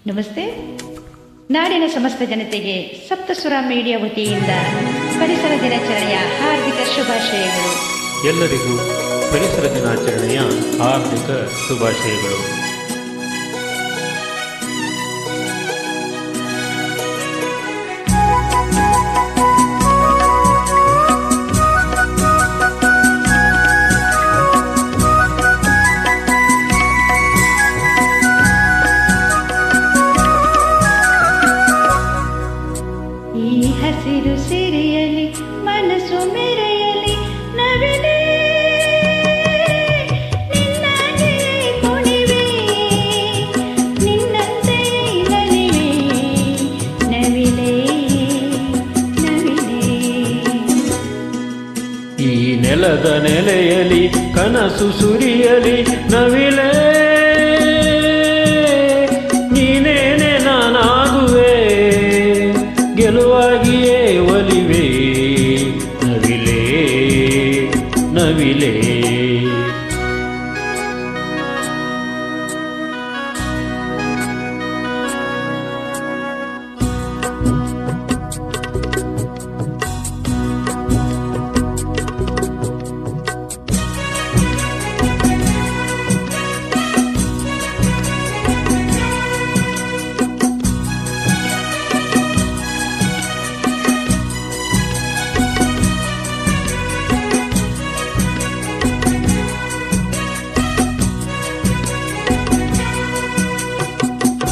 ನಮಸ್ತೆ. ನಾಡಿನ ಸಮಸ್ತ ಜನತೆಗೆ ಸಪ್ತಸ್ವರ ಮೀಡಿಯಾ ವತಿಯಿಂದ ಪರಿಸರ ದಿನಾಚರಣೆಯ ಹಾರ್ದಿಕ ಶುಭಾಶಯಗಳು. ಎಲ್ಲರಿಗೂ ಪರಿಸರ ದಿನಾಚರಣೆಯ ಹಾರ್ದಿಕ ಶುಭಾಶಯಗಳು. ಈ ಹಸಿರು ಸಿರಿಯಲಿ ಮನಸ್ಸು ಮೆರೆಯಲಿ ನವಿಲೇ ನಿನ್ನಾಗೆ ಕುಣಿವೆ, ನಿನ್ನಂತೆ ನಲಿವೆ ನವಿಲೇ ನವಿಲೇ. ಈ ನೆಲದ ನೆಲೆಯಲಿ ಕನಸು ಸುರಿಯಲಿ ನವಿಲೇ, ನೀನೇನೆ ನಾನಾಗುವೆ, ಗೆಲುವಾಗಿಯೇ ಒಲಿವೆ ನವಿಲೇ ನವಿಲೇ.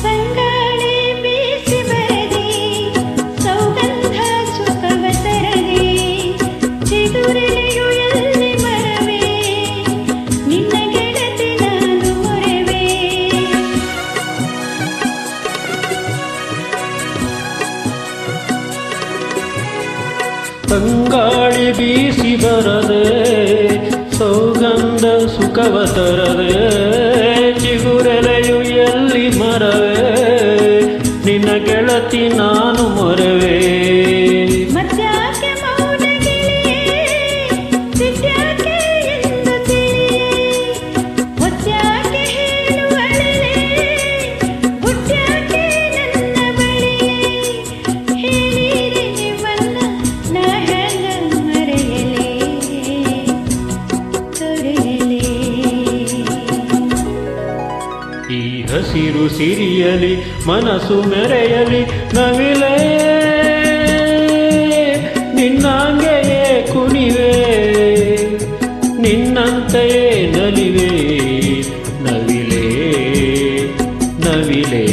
ತಂಗಾಳಿ ಬೀಸಿ ಬರದೆ ಸೌಗಂಧ ಸುಖವ ತರದೆ, ಚಿಗುರೆಲೆಯು ಎಲ್ಲಿ ಮರವೇ, ನಿನ್ನ ಗೆಳತಿ ನಾನು ಮೊರೆವೆ. ತಂಗಾಳಿ ಬೀಸಿ ಬರದೆ ಸೌಗಂಧ ಸುಖವ ತರದೆ, ಚಿಗುರೆಲೆಯು ಎಲ್ಲಿ ಮರವೇ, ನಿನ್ನ ಗೆಳತಿ ನಾನು ಮೊರೆವೆ. ಮತ್ಯಾಕೆ ಮೌನ ಗಿಳಿಯೇ, ಸಿಟ್ಯಾಕೆ ಎಂದು ತಿಳಿಯೇ, ಒತ್ಯಾಕೆ ಹೇಳುವಳಲೆ, ಹುಟ್ಟ್ಯಾಕೆ ನನ್ನ ಬಳಿಯೇ, ಹೇಳಿರೆ ನಿಮ್ಮನ್ನ ನಾ ಹೆಂಗ ಮರೆಯಲೇ ತೊರೆಯಲೇ. ಈ ಹಸಿರು ಸಿರಿಯಲಿ ಮನಸ್ಸು ಮೆರೆಯಲಿ ನವಿಲೇ, ನಿನ್ನಂಗೆಯೇ ಕುಣಿವೆ, ನಿನ್ನಂತೆಯೇ ನಲಿವೆ ನವಿಲೇ ನವಿಲೇ.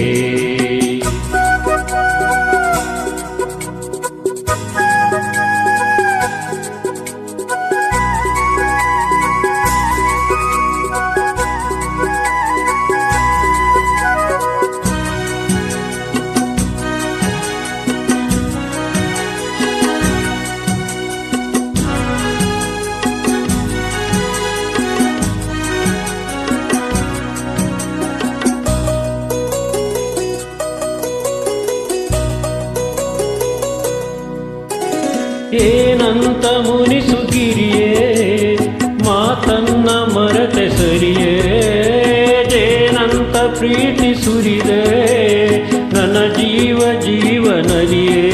ಏನಂತ ಮುನಿಸುಗಿರಿಯೇ, ಮಾತನ್ನ ಮರೆತೆ ಸರಿಯೇ, ಜೇನಂತ ಪ್ರೀತಿ ಸುರಿದೆ ನನ್ನ ಜೀವ ಜೀವನದಿಯೇ.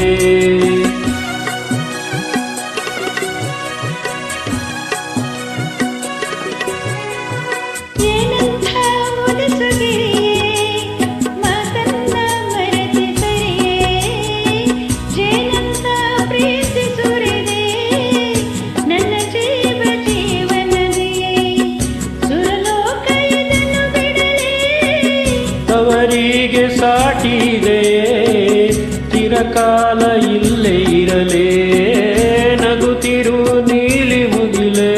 ಏನಂಥ ಮುನಿಸುಗಿರಿಯೇ, ಮಾತನ್ನ ಮರೆತೆ ಸರಿಯೇ, ಜೇನಂತ ಪ್ರೀತಿ ಸುರಿದೆ ನನ್ನ ಜೀವ ಜೀವನದಿಯೇ. ಸುರಲೋಕ ಇದನ್ನು ಬಿಡಲೇ, ತವರಿಗೆ ಸಾಟಿದೆಯೇ, ಚಿರಕಾಲ ಇಲ್ಲೇ ಇರಲೇ, ನಗುತ್ತಿರು ನೀಲಿ ಮುಗಿಲೇ,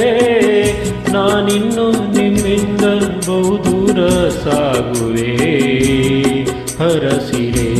ನಾನಿನ್ನು ನಿಮ್ಮಿಂದ ಬಹುದೂರ ಸಾಗುವೆ ಹರಸಿರೆ